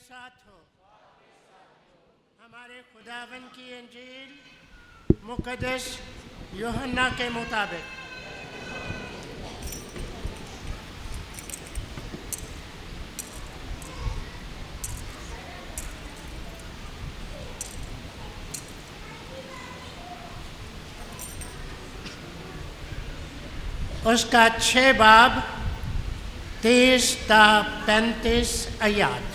साथ हो। हमारे खुदावन की इंजील मुक़द्दस यूहन्ना के मुताबिक। उसका 6 बाब 30 ता 35 आयत।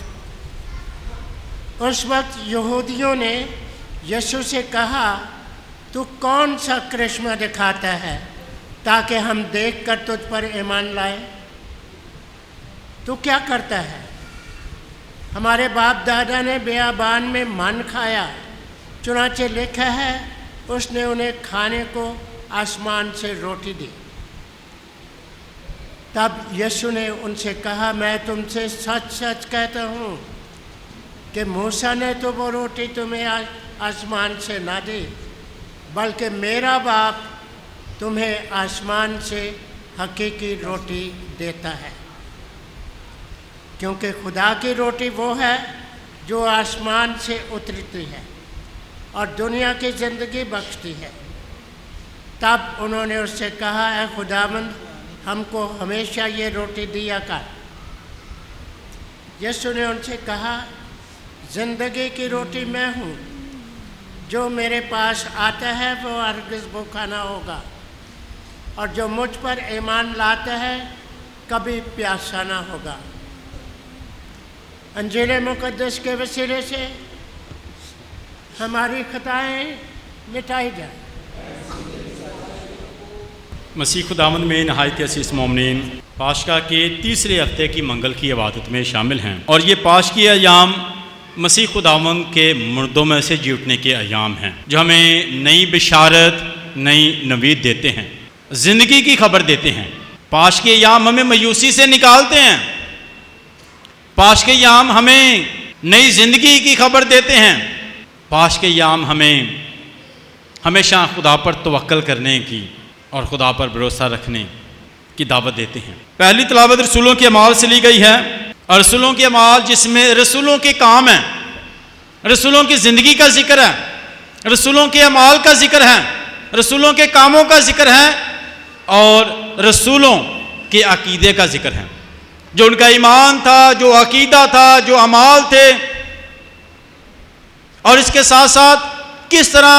उस वक्त यहूदियों ने यीशु से कहा, तू कौन सा करिश्मा दिखाता है ताकि हम देखकर तुझ पर ईमान लाए? तू क्या करता है? हमारे बाप दादा ने बियाबान में मन खाया, चुनाचे लिखा है उसने उन्हें खाने को आसमान से रोटी दी। तब यीशु ने उनसे कहा, मैं तुमसे सच सच कहता हूँ कि मूसा ने तो वो रोटी तुम्हें आसमान से ना दी, बल्कि मेरा बाप तुम्हें आसमान से हकीकी रोटी देता है। क्योंकि खुदा की रोटी वो है जो आसमान से उतरती है और दुनिया की ज़िंदगी बख्शती है। तब उन्होंने उससे कहा, ऐ खुदावंद, हमको हमेशा ये रोटी दिया कर। यीशु ने उनसे कहा, ज़िंदगी की रोटी मैं हूँ, जो मेरे पास आता है वो हरगिज़ भूखा ना होगा, और जो मुझ पर ईमान लाता है कभी प्यासा ना होगा। इंजील मुक़द्दस के वसीले से हमारी खताएँ मिटाई जाए। मसीह खुदावंद में नहायत असीस मोमिनीन पाशका के तीसरे हफ्ते की मंगल की इबादत में शामिल हैं, और ये पाशकी अयाम मसीह खुदावंद के मुर्दों में से जी उठने के अयाम हैं, जो हमें नई बिशारत, नई नवीद देते हैं, ज़िंदगी की खबर देते हैं। पाशकी अयाम हमें मायूसी से निकालते हैं। पाशकी अयाम हमें नई ज़िंदगी की खबर देते हैं। पाशकी अयाम हमें हमेशा खुदा पर तवक्कल करने की और खुदा पर भरोसा रखने की दावत देते हैं। पहली तिलावत रसूलों के अमाल से ली गई है, और रसूलों के अमाल जिसमें रसूलों के काम हैं, रसूलों की ज़िंदगी का जिक्र है, रसूलों के अमाल का जिक्र है, रसूलों के कामों का जिक्र है, और रसूलों के अकीदे का जिक्र है। जो उनका ईमान था, जो अकीदा था, जो अमाल थे, और इसके साथ साथ किस तरह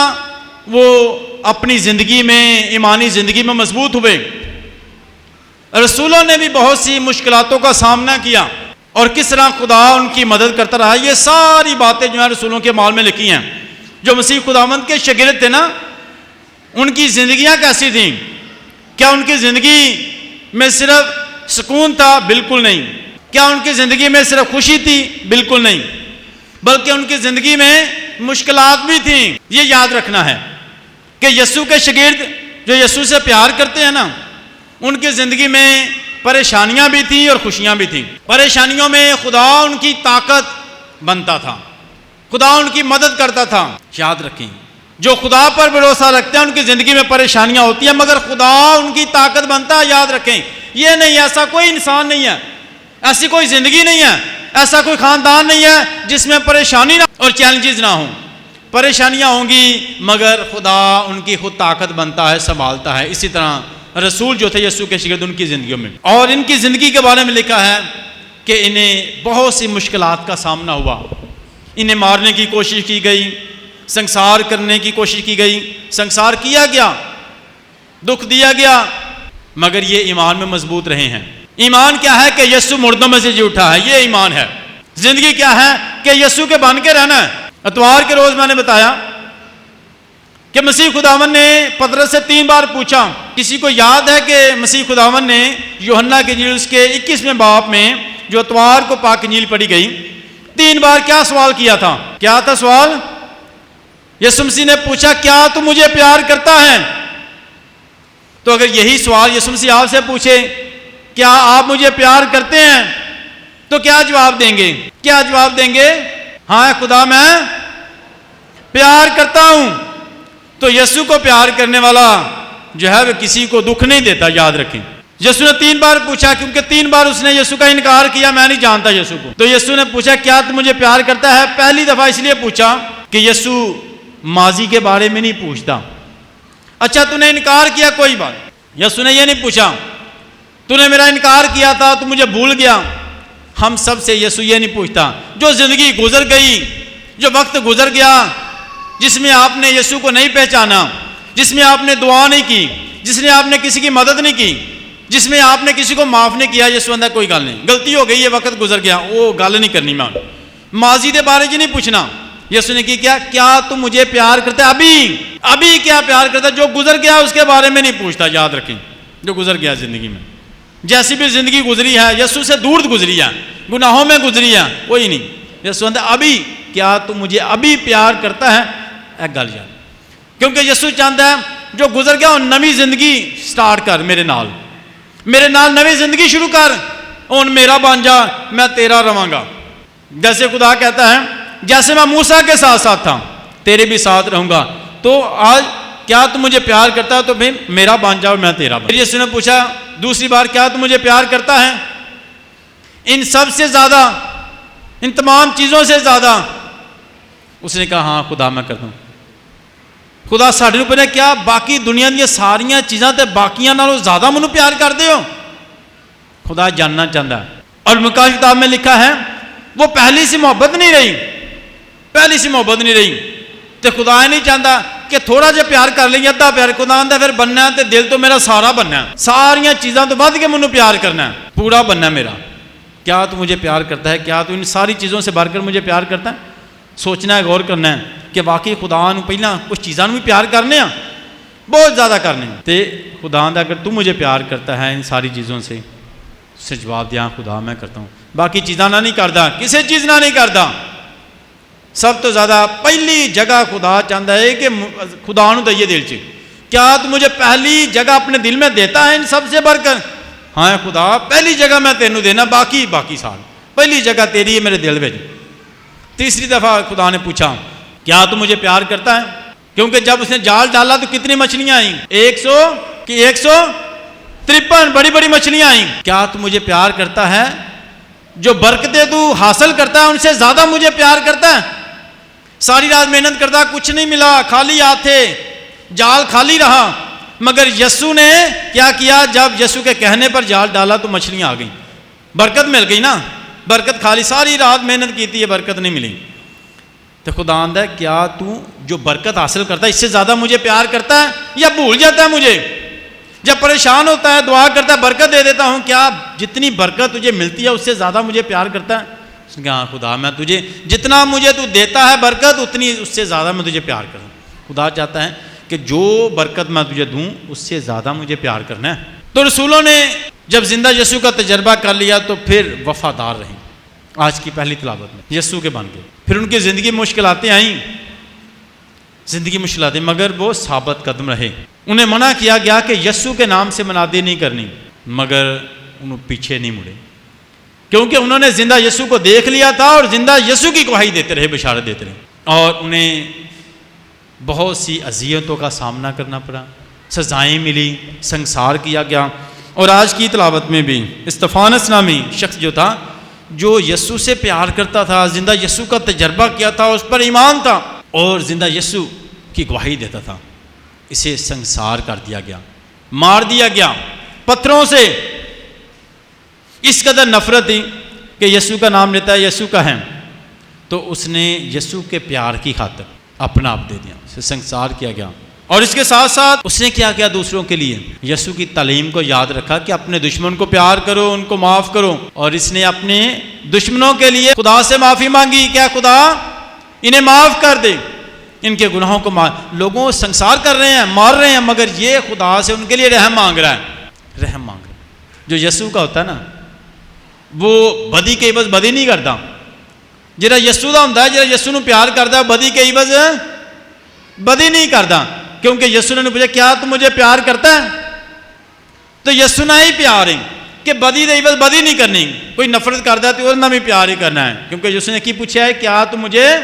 वो अपनी ज़िंदगी में, ईमानी ज़िंदगी में मजबूत हुए। रसूलों ने भी बहुत सी मुश्किलातों का सामना किया, और किस तरह खुदा उनकी मदद करता रहा। ये सारी बातें जो है रसूलों के माल में लिखी हैं। जो मसीह खुदावंद के शागिर्द थे ना, उनकी ज़िंदगियाँ कैसी थीं? क्या उनकी ज़िंदगी में सिर्फ सुकून था? बिल्कुल नहीं। क्या उनकी ज़िंदगी में सिर्फ खुशी थी? बिल्कुल नहीं, बल्कि उनकी ज़िंदगी में मुश्किलात भी थीं। ये याद रखना है कि यीशु के शागिर्द जो यीशु से प्यार करते हैं ना, उनकी ज़िंदगी में परेशानियां भी थी और खुशियां भी थी। परेशानियों में खुदा उनकी ताकत बनता था, खुदा उनकी मदद करता था। याद रखें, जो खुदा पर भरोसा रखते हैं उनकी ज़िंदगी में परेशानियां होती हैं, मगर खुदा उनकी ताकत बनता है। याद रखें, ये नहीं, ऐसा कोई इंसान नहीं है, ऐसी कोई ज़िंदगी नहीं है, ऐसा कोई ख़ानदान नहीं है जिसमें परेशानी ना और चैलेंजेस ना हों। परेशानियां होंगी, मगर खुदा उनकी खुद ताकत बनता है, संभालता है। इसी तरह रसूल जो थे यीशु के शागिर्द, उनकी ज़िंदगियों में, और इनकी ज़िंदगी के बारे में लिखा है कि इन्हें बहुत सी मुश्किलात का सामना हुआ। इन्हें मारने की कोशिश की गई, संसार करने की कोशिश की गई, संसार किया गया, दुख दिया गया, मगर ये ईमान में मजबूत रहे हैं। ईमान क्या है? कि यीशु मुर्दों में से जी उठा है, ये ईमान है। ज़िंदगी क्या है? कि यीशु के बन के रहना है। इतवार के रोज़ मैंने बताया कि मसीह खुदावन ने पतरस से 3 बार पूछा। किसी को याद है कि मसीह खुदावन ने यूहन्ना की इंजील उसके 21वें बाब में, जो इतवार को पाक इंजील पढ़ी गई, 3 बार क्या सवाल किया था? क्या था सवाल? यीशु मसीह ने पूछा, क्या तू मुझे प्यार करता है? तो अगर यही सवाल यीशु मसीह आपसे पूछे, क्या आप मुझे प्यार करते हैं, तो क्या जवाब देंगे? क्या जवाब देंगे? हाँ खुदा, मैं प्यार करता हूं। तो यीशु को प्यार करने वाला जो है वह किसी को दुख नहीं देता। याद रखें, यीशु ने 3 बार पूछा, क्योंकि 3 बार उसने यीशु का इनकार किया, मैं नहीं जानता यीशु को। तो यीशु ने पूछा क्या तू मुझे प्यार करता है? पहली दफा इसलिए पूछा कि यीशु माजी के बारे में नहीं पूछता। अच्छा तूने इनकार किया, कोई बात। यीशु ने ये नहीं पूछा तूने मेरा इनकार किया था, तू मुझे भूल गया। हम सब से यीशु ये नहीं पूछता। जो जिंदगी गुजर गई, जो वक्त गुजर गया, जिसमें आपने यीशु को नहीं पहचाना, जिसमें आपने दुआ नहीं की, जिसने आपने किसी की मदद नहीं की, जिसमें आपने किसी को माफ नहीं किया, यीशु कहता कोई गल नहीं, गलती हो गई, ये वक्त गुजर गया, वो गल नहीं करनी। मैं माजी के बारे में नहीं पूछना। यीशु ने की क्या तू मुझे प्यार करता है? अभी क्या प्यार करता है? जो गुजर गया उसके बारे में नहीं पूछता। याद रखें, जो गुजर गया जिंदगी में, जैसी भी जिंदगी गुजरी है, यीशु से दूर गुजरी है, गुनाहों में गुजरी है, कोई नहीं। यीशु कहता अभी क्या तू मुझे अभी प्यार करता है? एक गल याद, क्योंकि यीशु चाहता है जो गुजर गया नवी जिंदगी स्टार्ट कर, मेरे नाल नवी जिंदगी शुरू कर, हुन मेरा बन जा, मैं तेरा रवांगा। जैसे खुदा कहता है जैसे मैं मूसा के साथ साथ था तेरे भी साथ रहूंगा। तो आज क्या तू मुझे प्यार करता है? तो भाई मेरा बन जाओ, मैं तेरा बन। फिर यीशु ने पूछा दूसरी बार क्या तू मुझे प्यार करता है? इन सब से ज्यादा, इन तमाम चीजों से ज्यादा। उसने कहा हाँ खुदा मैं करता हूं। खुदा साढ़े रूप क्या बाकी दुनिया दी सारियां चीज़ां ते बाकियां नालों ज्यादा मैनू प्यार करते हो? खुदा जानना चाहता है। और मुकाश किताब में लिखा है वो पहली सी मोहब्बत नहीं रही, पहली सी मोहब्बत नहीं रही। तो खुदा नहीं चाहता कि थोड़ा जिहा प्यार कर ली, अद्धा प्यार। खुदा आंदा फिर बनना है तो दिल तो मेरा सारा बनना है, सारियां चीज़ों तो वध के मैनू प्यार करना है, पूरा बनना मेरा। क्या तू मुझे प्यार करता है? क्या तू इन सारी चीज़ों से भरकर मुझे प्यार करता है? सोचना है, गौर करना है कि वाकई खुदा नूं पहला कुछ चीज़ों भी प्यार करने, बहुत ज़्यादा करने। तो खुदा दा अगर तू मुझे प्यार करता है इन सारी चीज़ों से जवाब दिया खुदा मैं करता हूँ, बाकी चीज़ा ना नहीं करता, किसी चीज़ ना नहीं करता। सब तो ज़्यादा पहली जगह खुदा चाहता है कि खुदा नूं दईए दिल च। क्या तू मुझे पहली जगह अपने दिल में देता है इन सबसे बढ़कर? हाँ खुदा पहली जगह मैं तेनू देना, बाकी साल पहली जगह तेरी है मेरे दिल में। तीसरी दफ़ा खुदा ने पूछा क्या तू मुझे प्यार करता है? क्योंकि जब उसने जाल डाला तो कितनी मछलियां आई? 153 बड़ी बड़ी मछलियां आई। क्या तू मुझे प्यार करता है? जो बरकतें तू हासिल करता है उनसे ज्यादा मुझे प्यार करता है? सारी रात मेहनत करता, कुछ नहीं मिला, खाली हाथ थे, जाल खाली रहा, मगर यीशु ने क्या किया? जब यीशु के कहने पर जाल डाला तो मछलियां आ गई, बरकत मिल गई ना। बरकत खाली सारी रात मेहनत की थी, ये बरकत नहीं मिली। तो खुदा आंदा है क्या तू जो बरकत हासिल करता है इससे ज्यादा मुझे प्यार करता है या भूल जाता है मुझे? जब परेशान होता है दुआ करता है बरकत दे देता हूं, क्या जितनी बरकत तुझे मिलती है उससे ज्यादा मुझे प्यार करता है? उसने कहा हाँ खुदा मैं तुझे जितना मुझे तू देता है बरकत उतनी उससे ज्यादा मैं तुझे प्यार करूं। खुदा चाहता है कि जो बरकत मैं तुझे दूं उससे ज्यादा मुझे प्यार करना है। तो रसूलों ने जब जिंदा यीशु का तजर्बा कर लिया तो फिर वफादार रहे। आज की पहली तिलावत में यीशु के बन गए। फिर उनकी जिंदगी मुश्किलातें आई, जिंदगी मुश्किलातें, मगर वो साबित कदम रहे। उन्हें मना किया गया कि यीशु के नाम से मनादी नहीं करनी, मगर उन्होंने पीछे नहीं मुड़े, क्योंकि उन्होंने जिंदा यीशु को देख लिया था और जिंदा यीशु की गवाही देते रहे, बशारत देते रहे। और उन्हें बहुत सी अजियतों का सामना करना पड़ा, सजाएं मिली, संसार किया गया। और आज की तिलावत में भी इस्तफानस नामी शख्स जो था, जो यीशु से प्यार करता था, जिंदा यीशु का तजर्बा किया था, उस पर ईमान था और जिंदा यीशु की गवाही देता था, इसे संसार कर दिया गया, मार दिया गया पत्थरों से। इस कदर नफरत थी कि यीशु का नाम लेता है, यीशु का है, तो उसने यीशु के प्यार की खातिर अपना आप दे दिया, उसे संसार किया गया। और इसके साथ साथ उसने क्या किया? दूसरों के लिए यीशु की तालीम को याद रखा कि अपने दुश्मन को प्यार करो, उनको माफ करो। और इसने अपने दुश्मनों के लिए खुदा से माफी मांगी, क्या खुदा इन्हें माफ कर दे, इनके गुनाहों को माफ। लोगों संसार कर रहे हैं, मार रहे हैं, मगर ये खुदा से उनके लिए रहम मांग रहा है, रहम मांग रहा है। जो यीशु का होता है ना, वो बदी के बस बदी नहीं करता। जरा यीशु का होता है, जरा यीशु को प्यार करता है, बदी के बस बदी नहीं करता। क्योंकि यीशु ने पूछा क्या तू मुझे प्यार करता है? तो यीशु ना ही प्यार है कि बदी दे बस बदी नहीं करनी, कोई नफरत करता है तो उसना भी प्यार ही करना है। क्योंकि यीशु ने की पूछा है क्या तू मुझे,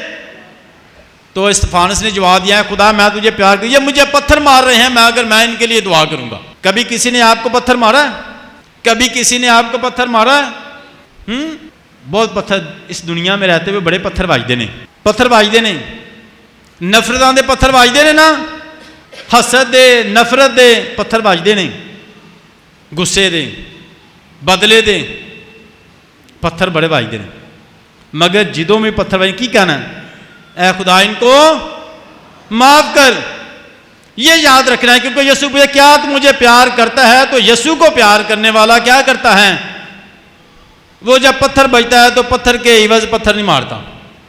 तो इस्तफानस ने जवाब दिया है खुदा मैं तुझे प्यार कर, ये मुझे पत्थर मार रहे हैं, मैं इनके लिए दुआ करूंगा। कभी किसी ने आपको पत्थर मारा है? कभी किसी ने आपको पत्थर मारा है? बहुत पत्थर इस दुनिया में रहते हुए बड़े पत्थर वाजदे ने, पत्थर वाजदे ने, नफरतां दे पत्थर वाजदे ने ना, हसद दे नफरत दे पत्थर वाजदे ने, गुस्से दे बदले दे पत्थर बड़े वाजदे ने। मगर जिदों में पत्थर वाजे की कहना है, ऐ खुदा इनको माफ कर। ये याद रखना है, क्योंकि यीशु पूछे क्या तू मुझे प्यार करता है, तो यीशु को प्यार करने वाला क्या करता है, वो जब पत्थर बजता है तो पत्थर के इवज पत्थर नहीं मारता,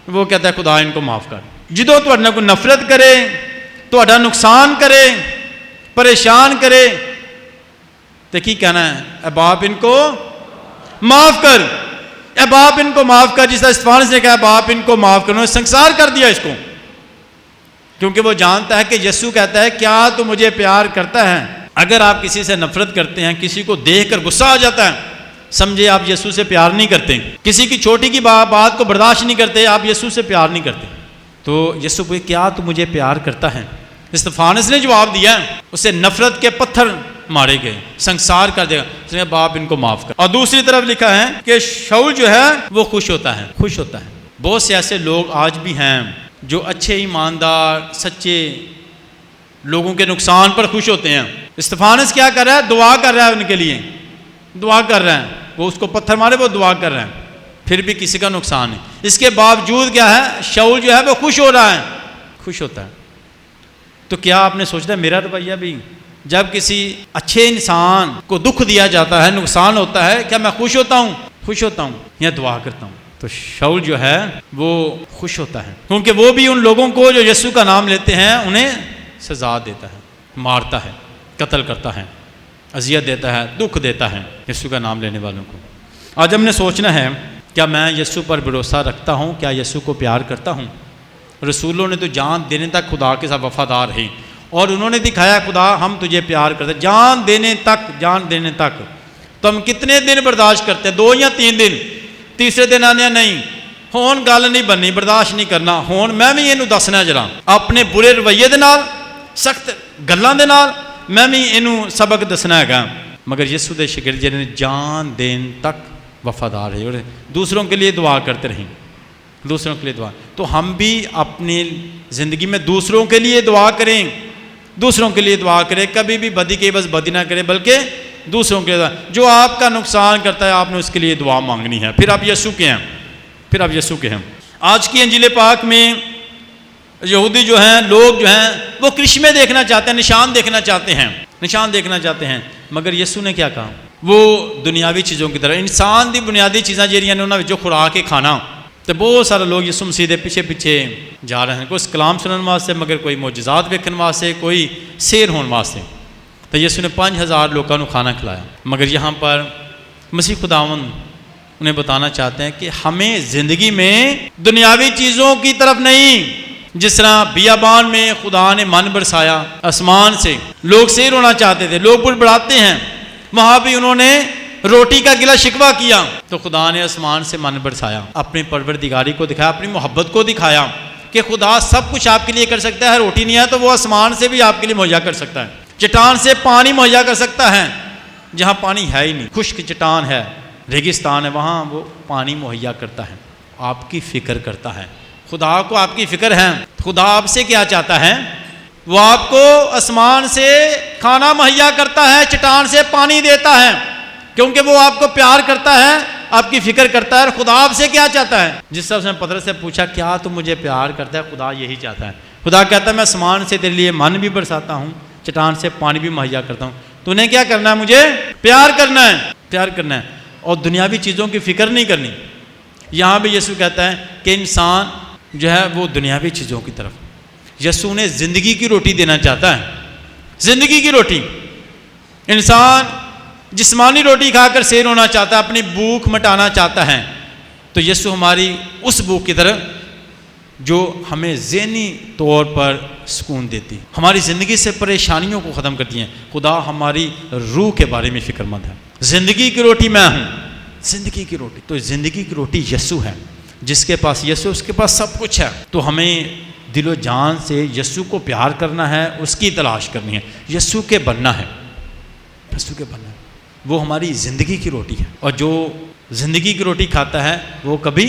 वो कहता है खुदा इनको माफ कर। जिदों तुहाडे नाल कोई नफरत करे, तुहाडा नुकसान करे, परेशान करे, तो की कहना है, ए बाप इनको माफ कर, ए बाप इनको माफ कर। जिस इस्तिफानस ने कहा बाप इनको माफ कर, उन्होंने संसार कर दिया इसको, क्योंकि वो जानता है कि यीशु कहता है क्या तू मुझे प्यार करता है। अगर आप किसी से नफरत करते हैं, किसी को देखकर गुस्सा आ जाता है, समझे आप यीशु से प्यार नहीं करते। किसी की छोटी की बात को बर्दाश्त नहीं करते, आप यीशु से प्यार नहीं करते। तो यीशु पूछे क्या तू मुझे प्यार करता है। इस्तिफानस ने जवाब दिया, उसे नफरत के पत्थर मारे गए, संसार कर देगा, उसने बाप इनको माफ कर। और दूसरी तरफ लिखा है कि शाऊल जो है वो खुश होता है, खुश होता है। बहुत से ऐसे लोग आज भी हैं जो अच्छे ईमानदार सच्चे लोगों के नुकसान पर खुश होते हैं। इस्तिफानस क्या कर रहा है, दुआ कर रहा है, उनके लिए दुआ कर रहा है। वो उसको पत्थर मारे, वो दुआ कर रहा है, फिर भी किसी का नुकसान है। इसके बावजूद क्या है, शाऊल जो है वो खुश हो रहा है, खुश होता है। तो क्या आपने सोचना मेरा रवैया भी, जब किसी अच्छे इंसान को दुख दिया जाता है, नुकसान होता है, क्या मैं खुश होता हूँ, खुश होता हूँ या दुआ करता हूँ। तो शाऊल जो है वो खुश होता है, क्योंकि वो भी उन लोगों को जो यीशु का नाम लेते हैं उन्हें सजा देता है, मारता है, कत्ल करता है, अजियत देता है, दुख देता है यीशु का नाम लेने वालों को। आज हमने सोचना है क्या मैं यीशु पर भरोसा रखता हूँ, क्या यीशु को प्यार करता हूँ। रसूलों ने तो जान देने तक खुदा के साथ वफादार रहे और उन्होंने दिखाया खुदा हम तुझे प्यार करते, जान देने तक, जान देने तक। तो हम कितने दिन बर्दाश्त करते हैं, 2 या 3 दिन, तीसरे दिन आने नहीं होन गल नहीं बननी, बर्दाश्त नहीं करना होन मैं भी इनू दसना जरा अपने बुरे रवैये दे नाल, सख्त गल्लां दे नाल मैं भी इनू सबक दसना है। मगर यीशु दे शागिर्द जिन्हें जान देन तक वफादार रहे और दूसरों के लिए दुआ करते रहें, दूसरों के लिए दुआ। तो हम भी अपनी ज़िंदगी में दूसरों के लिए दुआ करें, दूसरों के लिए दुआ करें, कभी भी बदी के बस बदी ना करें, बल्कि दूसरों के लिए। जो आपका नुकसान करता है आपने उसके लिए दुआ मांगनी है, फिर आप यीशु के हैं, फिर आप यीशु के हैं। आज की अंजील पाक में यहूदी जो हैं, लोग जो हैं, वो करिश्मे देखना चाहते हैं, निशान देखना चाहते हैं, निशान देखना चाहते हैं। मगर यीशु ने क्या कहा, वो दुनियावी चीज़ों की तरह इंसान की बुनियादी चीज़ां ਜਿਹੜੀਆਂ ने उन्होंने खुरा के खाना। तो बहुत सारे लोग यीशु मसीह के पीछे पीछे जा रहे हैं, कोई कलाम सुनने वास्ते, मगर कोई मोजज़ात वेखने वास्ते, कोई सैर होने वास्ते। तो यीशु ने 5000 लोगों को खाना खिलाया। मगर यहाँ पर मसीह खुदावंद उन्हें बताना चाहते हैं कि हमें ज़िंदगी में दुनियावी चीज़ों की तरफ नहीं, जिस तरह बियाबान में खुदा ने मन बरसाया आसमान से, लोग सैर होना चाहते थे, लोग बुड़बुड़ाते हैं, वहाँ भी उन्होंने रोटी का गिला शिकवा किया, तो खुदा ने आसमान से मन बरसाया, अपनी परवरदिगारी को दिखाया, अपनी मोहब्बत को दिखाया कि खुदा सब कुछ आपके लिए कर सकता है। रोटी नहीं है तो वो आसमान से भी आपके लिए मुहैया कर सकता है, चट्टान से पानी मुहैया कर सकता है, जहाँ पानी है ही नहीं, खुश्क चट्टान है, रेगिस्तान है, वहाँ वो पानी मुहैया करता है, आपकी फ़िक्र करता है। खुदा को आपकी फ़िक्र है। खुदा आपसे क्या चाहता है, वो आपको आसमान से खाना मुहैया करता है, चट्टान से पानी देता है, क्योंकि वो आपको प्यार करता है, आपकी फ़िक्र करता है। और खुदा आपसे क्या चाहता है, जिस तरह उसने पतरस से पूछा क्या तुम मुझे प्यार करता है, खुदा यही चाहता है। खुदा कहता है मैं आसमान से तेरे लिए मन भी बरसाता हूँ, चट्टान से पानी भी मुहैया करता हूँ, तूने क्या करना है, मुझे प्यार करना है, प्यार करना है, और दुनियावी चीज़ों की फ़िक्र नहीं करनी। यहाँ भी यीशु कहता है कि इंसान जो है वो दुनियावी चीज़ों की तरफ, यीशु ने ज़िंदगी की रोटी देना चाहता है, ज़िंदगी की रोटी। इंसान जिस्मानी रोटी खाकर सैर होना चाहता है, अपनी भूख मिटाना चाहता है, तो यीशु हमारी उस भूख की तरह जो हमें ज़हनी तौर पर सुकून देती, हमारी ज़िंदगी से परेशानियों को ख़त्म करती हैं। खुदा हमारी रूह के बारे में फ़िक्रमंद है। ज़िंदगी की रोटी मैं हूँ, ज़िंदगी की रोटी। तो ज़िंदगी की रोटी यीशु है, जिसके पास यीशु, उसके पास सब कुछ है। तो हमें दिलो जान से यीशु को प्यार करना है, उसकी तलाश करनी है, यीशु के बनना है, यीशु के बनना है। वो हमारी ज़िंदगी की रोटी है, और जो ज़िंदगी की रोटी खाता है वो कभी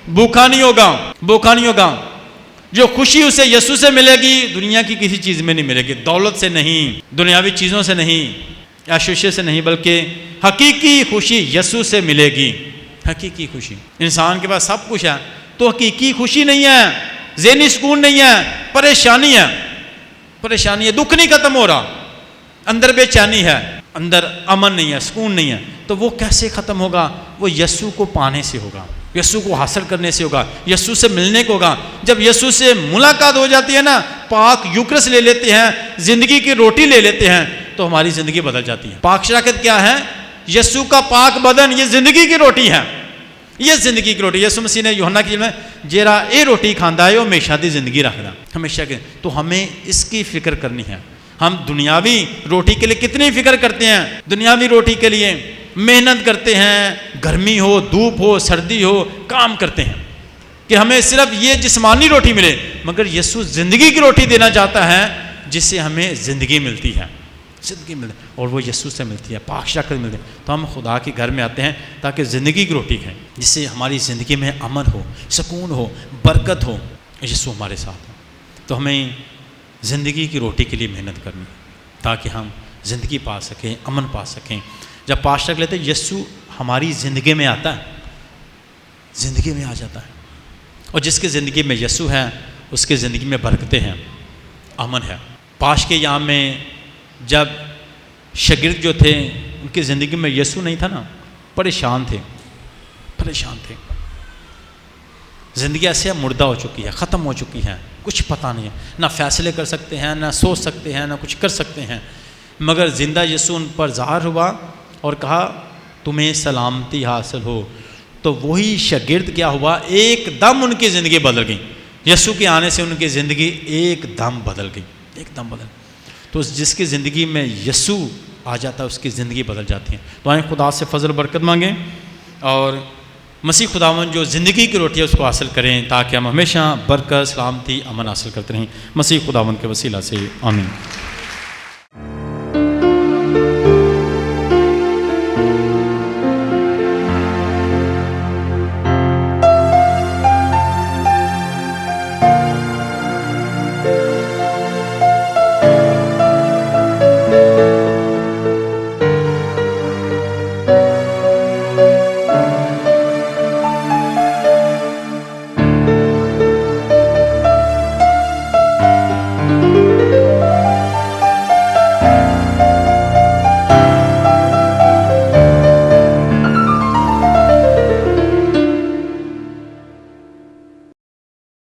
भूखा नहीं होगा, भूखा नहीं होगा। जो खुशी उसे यीशु से मिलेगी, दुनिया की किसी चीज़ में नहीं मिलेगी, दौलत से नहीं, दुनियावी चीज़ों से नहीं, ऐश्वर्य से नहीं, बल्कि हकीकी खुशी यीशु से मिलेगी। हकीकी खुशी। इंसान के पास सब कुछ है तो हकीकी खुशी नहीं है, ज़हनी सुकून नहीं है, परेशानी है, परेशानी है, दुख नहीं खत्म हो रहा, अंदर बेचैनी है, अंदर अमन नहीं है, सुकून नहीं है। तो वो कैसे ख़त्म होगा? वो यीशु को पाने से होगा, यीशु को हासिल करने से होगा, यीशु से मिलने को होगा। जब यीशु से मुलाकात हो जाती है ना, पाक यूक्रिस्ट ले लेते हैं, ज़िंदगी की रोटी ले लेते हैं, तो हमारी ज़िंदगी बदल जाती है। पाक शराकत क्या है? यीशु का पाक बदन, ये ज़िंदगी की रोटी है, ये ज़िंदगी की रोटी। यीशु मसीह ने यूहन्ना की में जेरा ये रोटी खांदा है वो हमेशा दी ज़िंदगी रखना, हमेशा के। तो हमें इसकी फ़िक्र करनी है। हम दुनियावी रोटी के लिए कितनी फ़िक्र करते हैं, दुनियावी रोटी के लिए मेहनत करते हैं, गर्मी हो, धूप हो, सर्दी हो, काम करते हैं कि हमें सिर्फ ये जिस्मानी रोटी मिले, मगर यीशु ज़िंदगी की रोटी देना चाहता है, जिससे हमें ज़िंदगी मिलती है, ज़िंदगी मिलती है, और वो यीशु से मिलती है, पाक शराकत मिलती है। तो हम खुदा के घर में आते हैं ताकि ज़िंदगी की रोटी खाएं, जिससे हमारी ज़िंदगी में अमन हो, सुकून हो, बरकत हो, यीशु हमारे साथ हो। तो हमें ज़िंदगी की रोटी के लिए मेहनत करनी है ताकि हम ज़िंदगी पा सकें, अमन पा सकें। जब पाक शराकत लेते हैं, यीशु हमारी ज़िंदगी में आता है, ज़िंदगी में आ जाता है, और जिसकी ज़िंदगी में यीशु है उसकी ज़िंदगी में बरकतें हैं, अमन है। पाश के याम में जब शागिर्द जो थे उनकी ज़िंदगी में यीशु नहीं था ना, परेशान थे, परेशान थे। ज़िंदगी ऐसे मुर्दा हो चुकी है, ख़त्म हो चुकी है, कुछ पता नहीं है, ना फैसले कर सकते हैं, ना सोच सकते हैं, ना कुछ कर सकते हैं। मगर ज़िंदा यीशु उन पर ज़ाहिर हुआ और कहा तुम्हें सलामती हासिल हो। तो वही शागिर्द क्या हुआ, एकदम उनकी ज़िंदगी बदल गई। यीशु के आने से उनकी ज़िंदगी एकदम बदल गई, एकदम बदल। तो जिसकी ज़िंदगी में यीशु आ जाता है उसकी ज़िंदगी बदल जाती है। तो आए खुदा से फजल बरकत मांगें और मसीह खुदावन जो ज़िंदगी की रोटी है उसको हासिल करें, ताकि हम हमेशा बरकत, सलामती, अमन हासिल करते रहें। मसीह खुदावन के वसीला से आमीन।